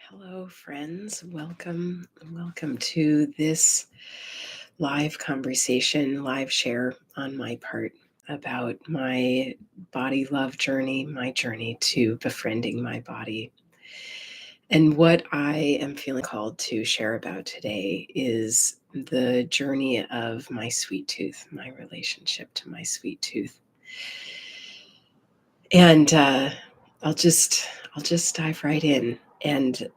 Hello, friends. Welcome to this live conversation, live share on my part about my body love journey, my journey to befriending my body. And what I am feeling called to share about today is the journey of my sweet tooth, my relationship to my sweet tooth. And I'll just I'll just dive right in and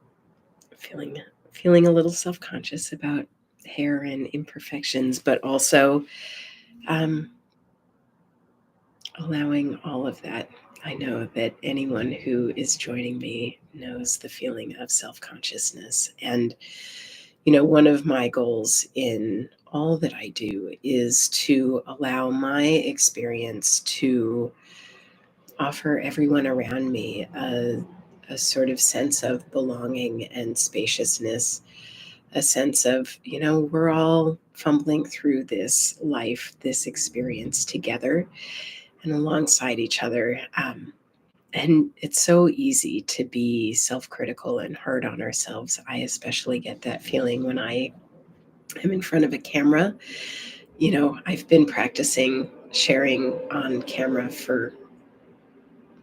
feeling feeling a little self-conscious about hair and imperfections, but also um, allowing all of that. I know that anyone who is joining me knows the feeling of self-consciousness. And, one of my goals in all that I do is to allow my experience to offer everyone around me a sort of sense of belonging and spaciousness, a sense of, we're all fumbling through this life, this experience together and alongside each other. And it's so easy to be self critical and hard on ourselves. I especially get that feeling when I am in front of a camera. I've been practicing sharing on camera for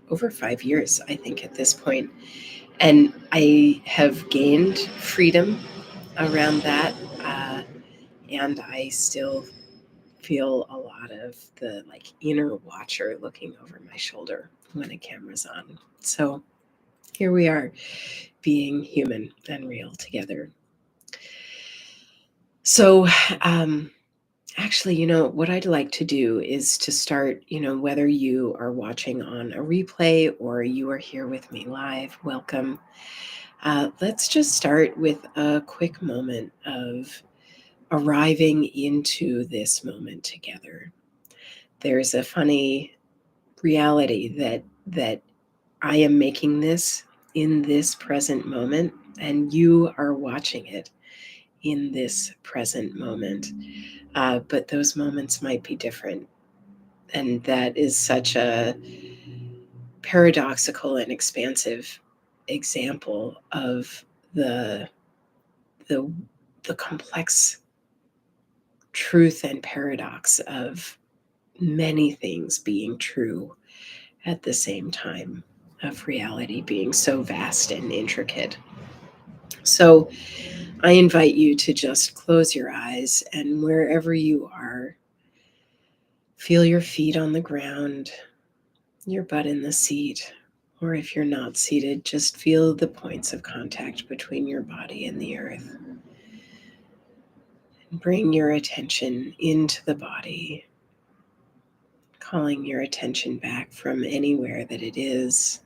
over 5 years, I think, at this point. And I have gained freedom around that. And I still feel a lot of the inner watcher looking over my shoulder when a camera's on. So here we are, being human and real together. So actually, what I'd like to do is to start, whether you are watching on a replay or you are here with me live, welcome. Let's just start with a quick moment of arriving into this moment together. There's a funny reality that I am making this in this present moment, and you are watching it in this present moment. But those moments might be different, and that is such a paradoxical and expansive example of the the the complex truth and paradox of many things being true at the same time, of reality being so vast and intricate. So I invite you to just close your eyes, and wherever you are, feel your feet on the ground, your butt in the seat, or if you're not seated, just feel the points of contact between your body and the earth. And bring your attention into the body, calling your attention back from anywhere that it is.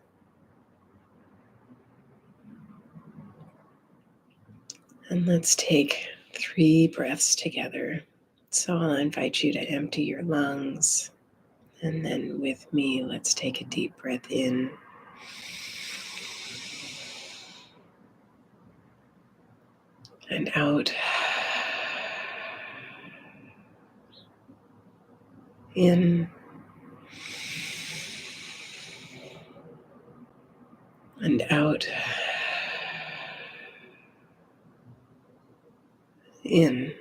And let's take 3 breaths together. So I'll invite you to empty your lungs. And then with me, let's take a deep breath in. And out. In. And out. In.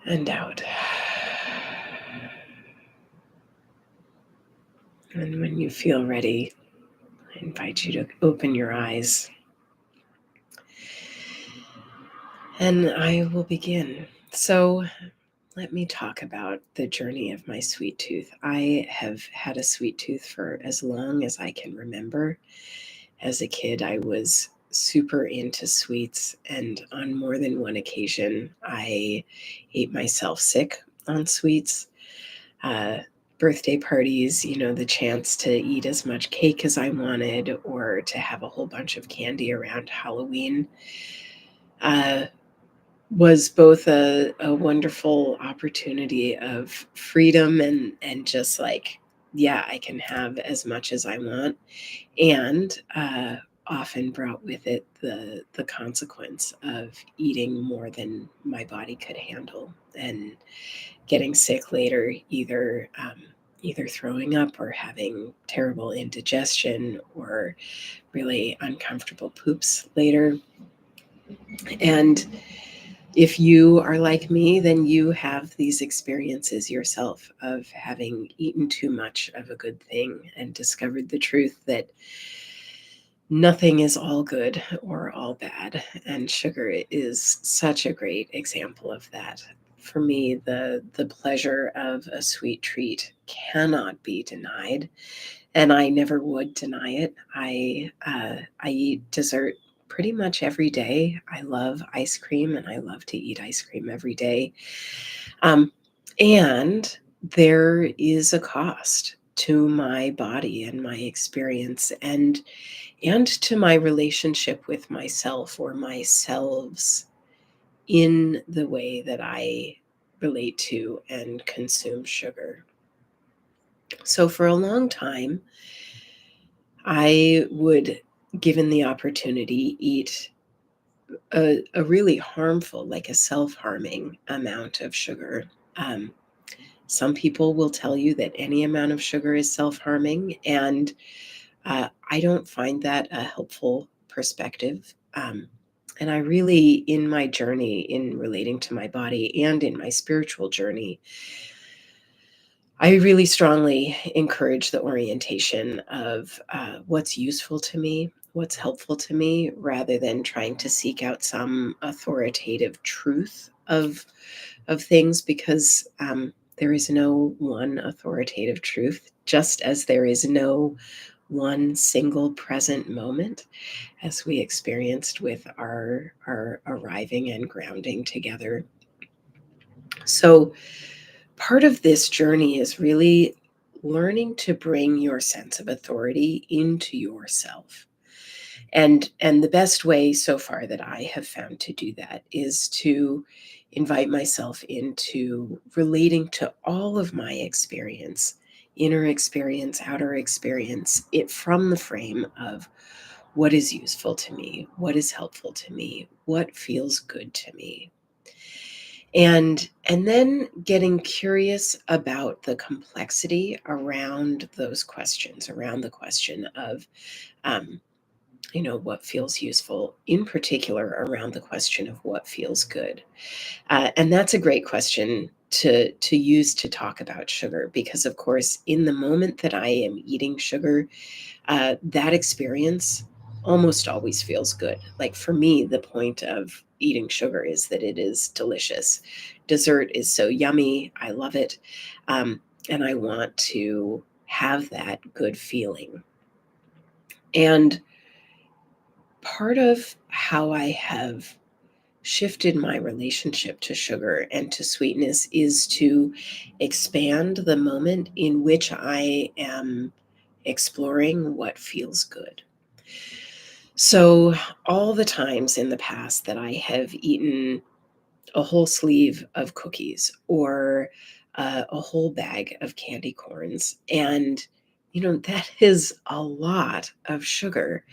And out. And when you feel ready, I invite you to open your eyes. And I will begin. So let me talk about the journey of my sweet tooth. I have had a sweet tooth for as long as I can remember. As a kid, I was super into sweets, and on more than one occasion, I ate myself sick on sweets. Uh, Birthday parties, the chance to eat as much cake as I wanted or to have a whole bunch of candy around Halloween. Uh, was both a wonderful opportunity of freedom and just yeah, I can have as much as I want, and often brought with it the consequence of eating more than my body could handle and getting sick later, either either throwing up or having terrible indigestion or really uncomfortable poops later. And if you are like me, then you have these experiences yourself of having eaten too much of a good thing and discovered the truth that nothing is all good or all bad. And sugar is such a great example of that. For me, the pleasure of a sweet treat cannot be denied, and I never would deny it. I eat dessert pretty much every day. I love ice cream, and I love to eat ice cream every day. Um, and there is a cost to my body and my experience, and to my relationship with myself or myselves in the way that I relate to and consume sugar. So for a long time, I would, given the opportunity, eat a really harmful, like a self harming amount of sugar. Um, some people will tell you that any amount of sugar is self harming, and I don't find that a helpful perspective. And I really, in my journey in relating to my body and in my spiritual journey, I really strongly encourage the orientation of what's useful to me, what's helpful to me, rather than trying to seek out some authoritative truth of things, because there is no one authoritative truth, just as there is no one single present moment, as we experienced with our arriving and grounding together. So part of this journey is really learning to bring your sense of authority into yourself. And the best way so far that I have found to do that is to invite myself into relating to all of my experience, inner experience, outer experience, it from the frame of what is useful to me, what is helpful to me, what feels good to me. And then getting curious about the complexity around those questions, around the question of um, what feels useful, in particular around the question of what feels good. And that's a great question to use to talk about sugar, because of course in the moment that I am eating sugar, that experience almost always feels good. Like for me, the point of eating sugar is that it is delicious. Dessert is so yummy. I love it. And I want to have that good feeling. And part of how I have shifted my relationship to sugar and to sweetness is to expand the moment in which I am exploring what feels good. So, all the times in the past that I have eaten a whole sleeve of cookies or a whole bag of candy corns, and that is a lot of sugar.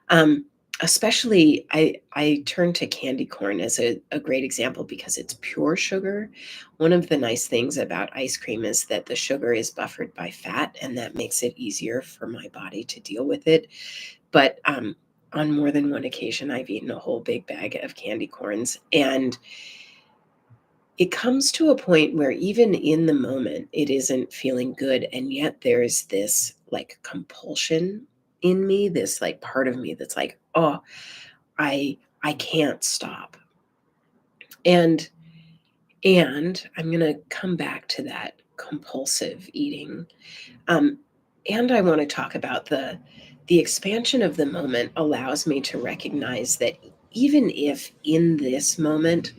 Um, Especially, I turn to candy corn as a great example because it's pure sugar. One of the nice things about ice cream is that the sugar is buffered by fat, and that makes it easier for my body to deal with it. But on more than one occasion, I've eaten a whole big bag of candy corns, and it comes to a point where even in the moment, it isn't feeling good, and yet there's this like compulsion in me, this like part of me that's like, oh, I can't stop. And and I'm gonna come back to that compulsive eating. Um, and I want to talk about the expansion of the moment allows me to recognize that even if in this moment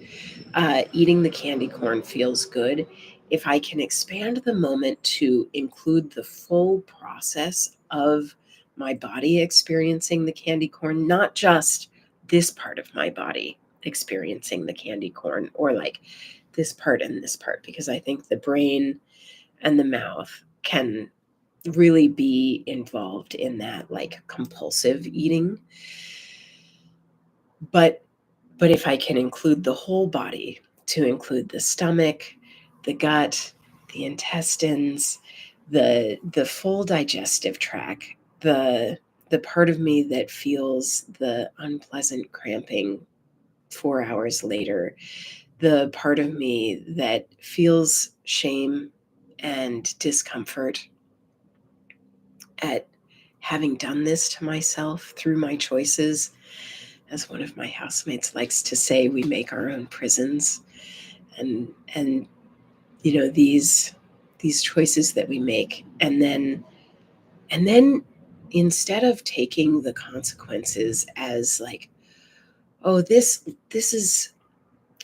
eating the candy corn feels good, if I can expand the moment to include the full process of my body experiencing the candy corn, not just this part of my body experiencing the candy corn, or like this part and this part, because I think the brain and the mouth can really be involved in that like compulsive eating. But if I can include the whole body, to include the stomach, the gut, the intestines, the full digestive tract, the part of me that feels the unpleasant cramping 4 hours later, the part of me that feels shame and discomfort at having done this to myself through my choices. As one of my housemates likes to say, we make our own prisons. And these choices that we make, and then instead of taking the consequences as like, oh, this is,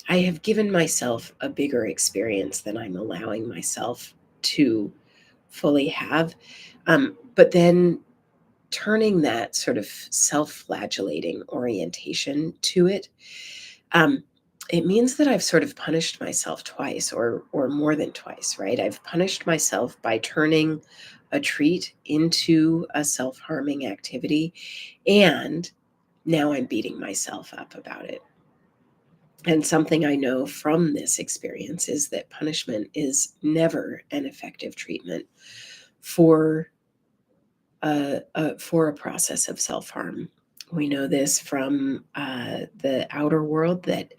I have given myself a bigger experience than I'm allowing myself to fully have. But then turning that sort of self-flagellating orientation to it, um, it means that I've sort of punished myself twice, or more than twice, right? I've punished myself by turning a treat into a self-harming activity, and now I'm beating myself up about it. And something I know from this experience is that punishment is never an effective treatment for for a process of self-harm. We know this from the outer world, that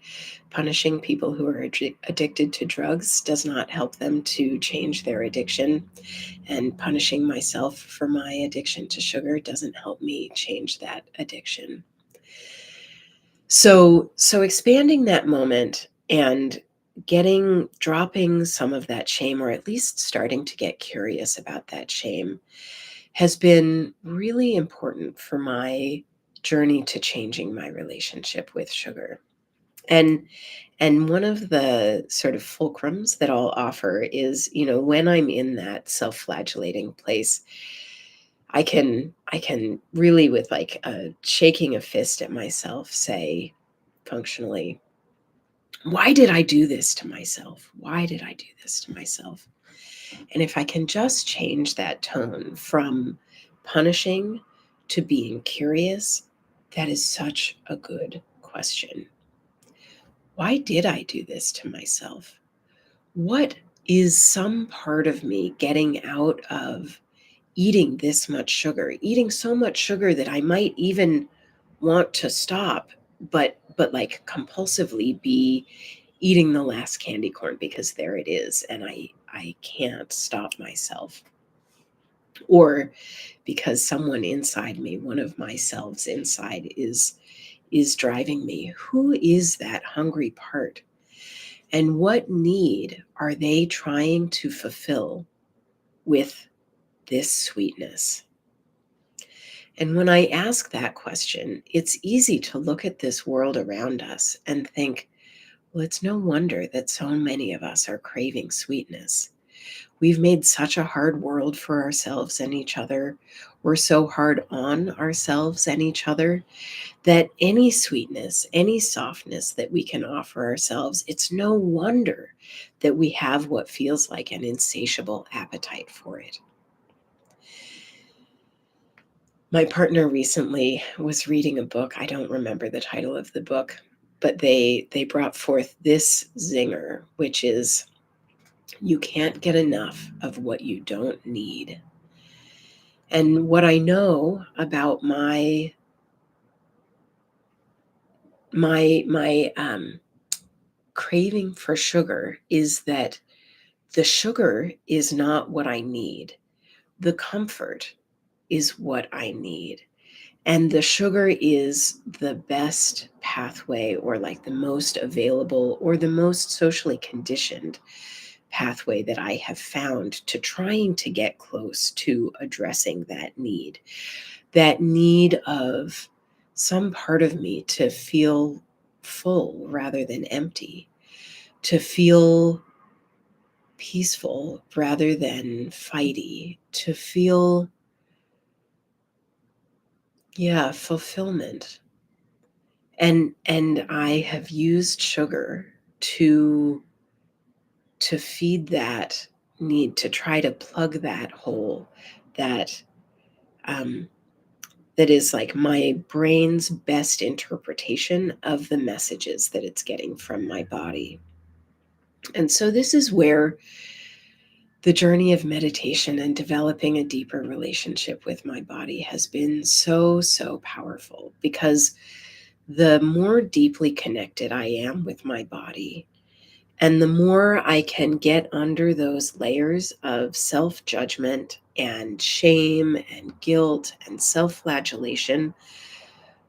punishing people who are addicted to drugs does not help them to change their addiction, and punishing myself for my addiction to sugar doesn't help me change that addiction. So expanding that moment and dropping some of that shame, or at least starting to get curious about that shame, has been really important for my journey to changing my relationship with sugar. And and one of the sort of fulcrums that I'll offer is, when I'm in that self-flagellating place, I can really, with like shaking a fist at myself, say functionally, why did I do this to myself? Why did I do this to myself? And if I can just change that tone from punishing to being curious, that is such a good question. Why did I do this to myself? What is some part of me getting out of eating this much sugar, eating so much sugar that I might even want to stop, but like compulsively be eating the last candy corn because there it is and I can't stop myself, or because someone inside me, one of my selves inside, is driving me. Who is that hungry part, and what need are they trying to fulfill with this sweetness? And when I ask that question, it's easy to look at this world around us and think, well, it's no wonder that so many of us are craving sweetness. We've made such a hard world for ourselves and each other. We're so hard on ourselves and each other that any sweetness, any softness that we can offer ourselves, it's no wonder that we have what feels like an insatiable appetite for it. My partner recently was reading a book. I don't remember the title of the book, but they brought forth this zinger, which is, you can't get enough of what you don't need. And what I know about my craving for sugar is that the sugar is not what I need. The comfort is what I need. And the sugar is the best pathway, or like the most available, or the most socially conditioned pathway that I have found to trying to get close to addressing that need of some part of me to feel full rather than empty, to feel peaceful rather than fighty, to feel, yeah, fulfillment. And I have used sugar to feed that need, to try to plug that hole, that um, that is like my brain's best interpretation of the messages that it's getting from my body. And so The journey of meditation and developing a deeper relationship with my body has been so, so powerful because the more deeply connected I am with my body, and the more I can get under those layers of self judgment and shame and guilt and self flagellation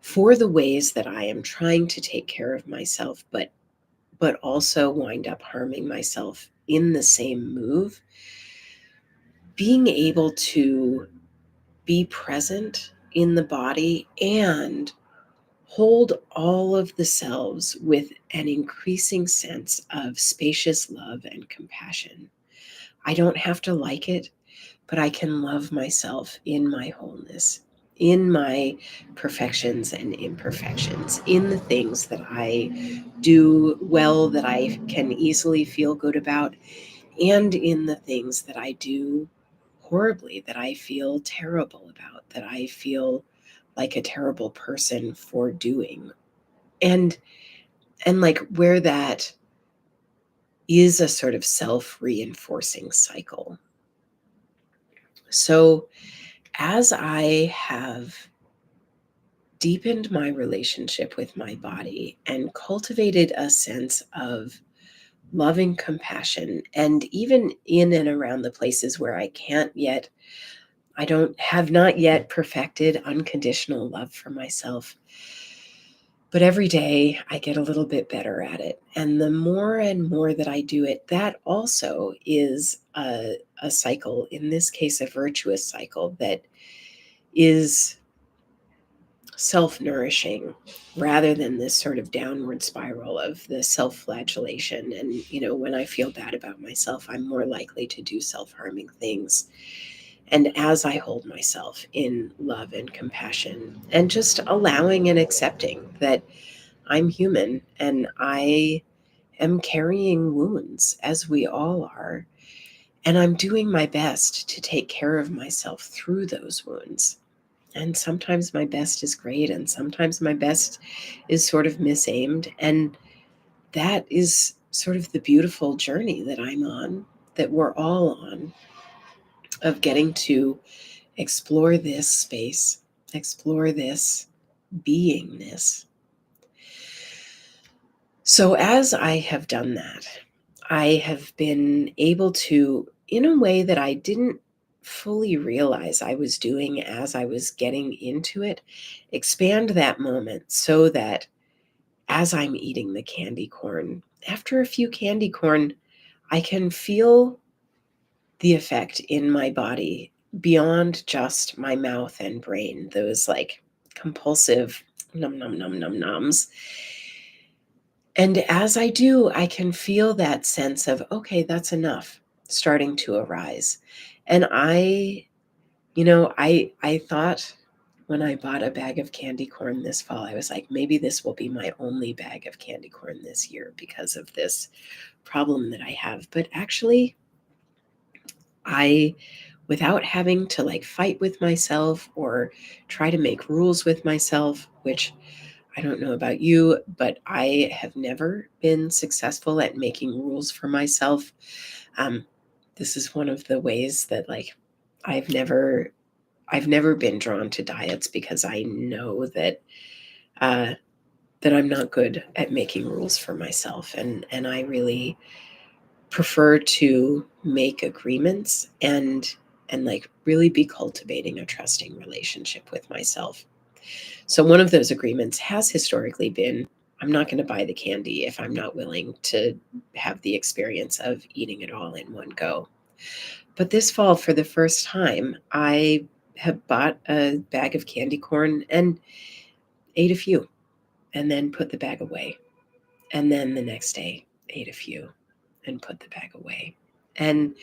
for the ways that I am trying to take care of myself, but also wind up harming myself in the same move, being able to be present in the body and hold all of the selves with an increasing sense of spacious love and compassion. I don't have to like it, but I can love myself in my wholeness, in my perfections and imperfections, in the things that I do well that I can easily feel good about, and in the things that I do horribly, that I feel terrible about, that I feel like a terrible person for doing. And like where that is a sort of self-reinforcing cycle. So as I have deepened my relationship with my body and cultivated a sense of loving compassion, and even in and around the places where I don't have not yet perfected unconditional love for myself. But every day I get a little bit better at it. And the more and more that I do it, that also is a cycle, in this case, a virtuous cycle that is self nourishing rather than this sort of downward spiral of the self flagellation. And, when I feel bad about myself, I'm more likely to do self harming things. And as I hold myself in love and compassion and just allowing and accepting that I'm human and I am carrying wounds, as we all are, and I'm doing my best to take care of myself through those wounds. And sometimes my best is great, and sometimes my best is sort of misaimed. And that is sort of the beautiful journey that I'm on, that we're all on, of getting to explore this space, explore this beingness. So, as I have done that, I have been able to, in a way that I didn't fully realize I was doing as I was getting into it, expand that moment so that as I'm eating the candy corn, after a few candy corn, I can feel the effect in my body beyond just my mouth and brain, those like compulsive num num num num nums. And as I do, I can feel that sense of, okay, that's enough starting to arise. And I thought when I bought a bag of candy corn this fall, I was like, maybe this will be my only bag of candy corn this year because of this problem that I have. But actually, I, without having to like fight with myself or try to make rules with myself, which I don't know about you, but I have never been successful at making rules for myself. Um, this is one of the ways that like I've never I've never been drawn to diets because I know uh, that I'm not good at making rules for myself, and I really prefer to make agreements and like really be cultivating a trusting relationship with myself. So one of those agreements has historically been I'm not going to buy the candy if I'm not willing to have the experience of eating it all in one go. But this fall, for the first time, I have bought a bag of candy corn and ate a few and then put the bag away. And then the next day, ate a few and put the bag away. And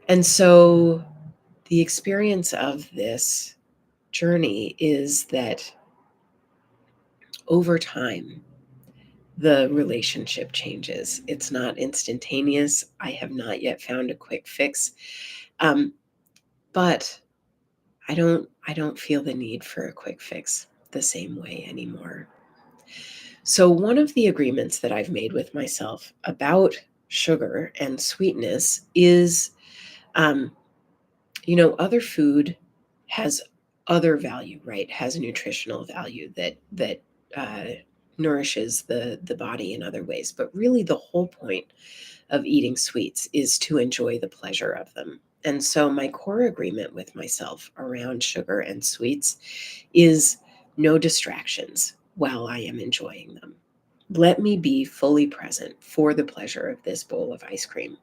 and so the experience of this journey is that over time, the relationship changes. It's not instantaneous. I have not yet found a quick fix. Um, but I don't feel the need for a quick fix the same way anymore. So one of the agreements that I've made with myself about sugar and sweetness is Um, other food has other value, right? Has nutritional value that uh, nourishes the body in other ways. But really, the whole point of eating sweets is to enjoy the pleasure of them. And so, my core agreement with myself around sugar and sweets is no distractions while I am enjoying them. Let me be fully present for the pleasure of this bowl of ice cream,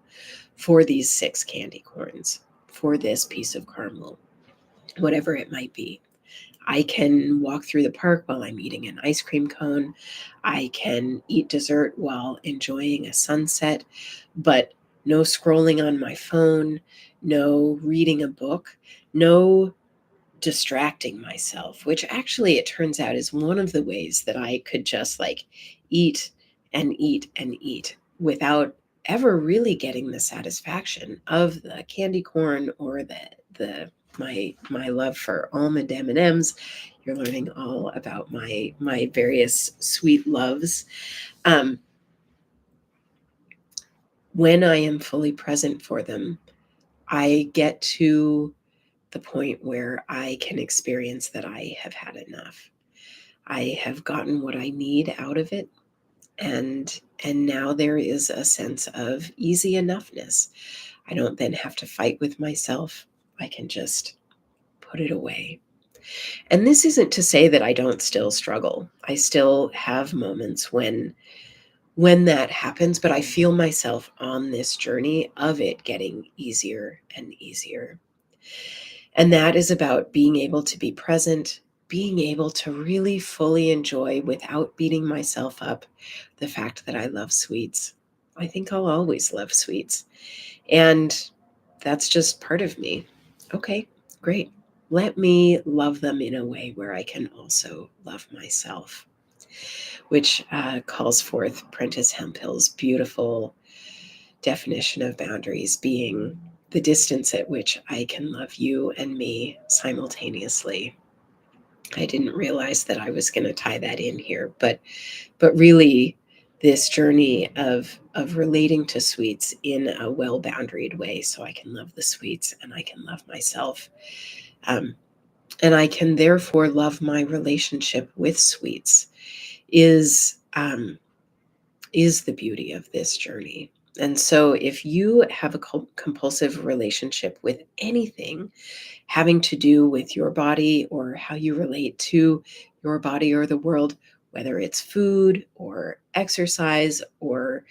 for these 6 candy corns, for this piece of caramel, whatever it might be. I can walk through the park while I'm eating an ice cream cone. I can eat dessert while enjoying a sunset, but no scrolling on my phone, no reading a book, no distracting myself, which actually it turns out is one of the ways that I could just like eat and eat and eat without ever really getting the satisfaction of the candy corn or the my love for almond M&Ms. You're learning all about my various sweet loves. Um, when I am fully present for them, I get to the point where I can experience that I have had enough. I have gotten what I need out of it, and now there is a sense of easy enoughness. I don't then have to fight with myself. I can just put it away. And this isn't to say that I don't still struggle. I still have moments when that happens, but I feel myself on this journey of it getting easier and easier. And that is about being able to be present, being able to really fully enjoy without beating myself up the fact that I love sweets. I think I'll always love sweets. And that's just part of me. Okay, great. Let me love them in a way where I can also love myself, which calls forth Prentice Hemphill's beautiful definition of boundaries being the distance at which I can love you and me simultaneously. I didn't realize that I was going to tie that in here, but really this journey of relating to sweets in a well boundaried way so I can love the sweets and I can love myself. Um, and I can therefore love my relationship with sweets is the beauty of this journey. And so if you have a compulsive relationship with anything having to do with your body or how you relate to your body or the world, whether it's food or exercise or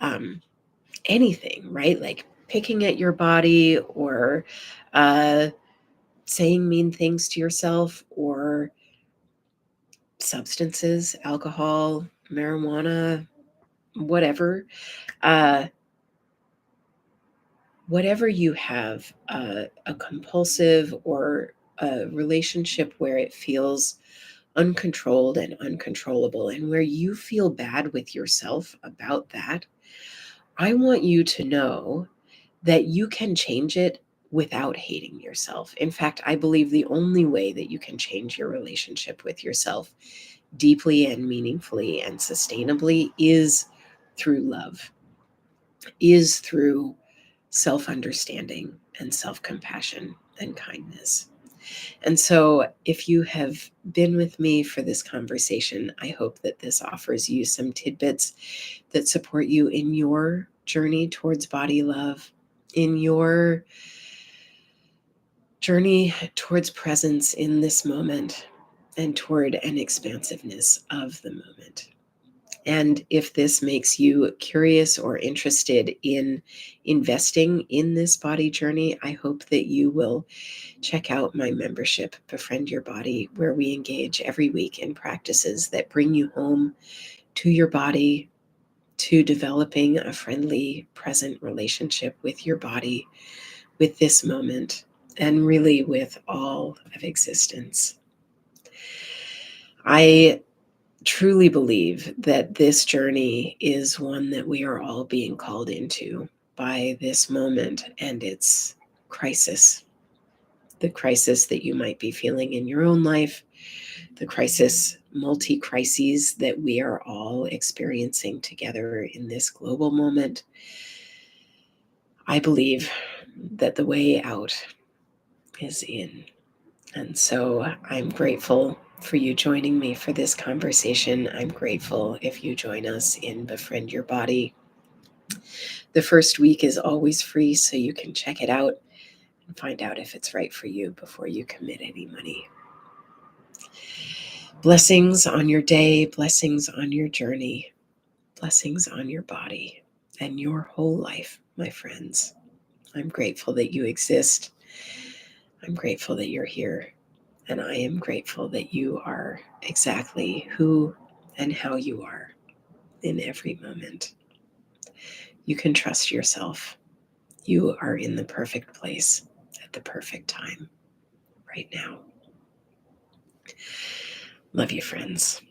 um, anything, right? Like picking at your body or uh, saying mean things to yourself or substances, alcohol, marijuana, whatever. Uh, Whatever you have, a compulsive or a relationship where it feels uncontrolled and uncontrollable, and where you feel bad with yourself about that, I want you to know that you can change it without hating yourself. In fact, I believe the only way that you can change your relationship with yourself deeply and meaningfully and sustainably is through love, is through self understanding and self compassion and kindness. And so, if you have been with me for this conversation, I hope that this offers you some tidbits that support you in your journey towards body love, in your journey towards presence in this moment, and toward an expansiveness of the moment. And if this makes you curious or interested in investing in this body journey, I hope that you will check out my membership, Befriend Your Body, where we engage every week in practices that bring you home to your body, to developing a friendly, present relationship with your body, with this moment, and really with all of existence. I truly believe that this journey is one that we are all being called into by this moment and its crisis, the crisis that you might be feeling in your own life, the crisis, multi crises that we are all experiencing together in this global moment. I believe that the way out is in. And so I'm grateful for you joining me for this conversation. I'm grateful if you join us in Befriend Your Body. The first week is always free, so you can check it out and find out if it's right for you before you commit any money. Blessings on your day, blessings on your journey, blessings on your body and your whole life, my friends. I'm grateful that you exist. I'm grateful that you're here. And I am grateful that you are exactly who and how you are in every moment. You can trust yourself. You are in the perfect place at the perfect time right now. Love you, friends.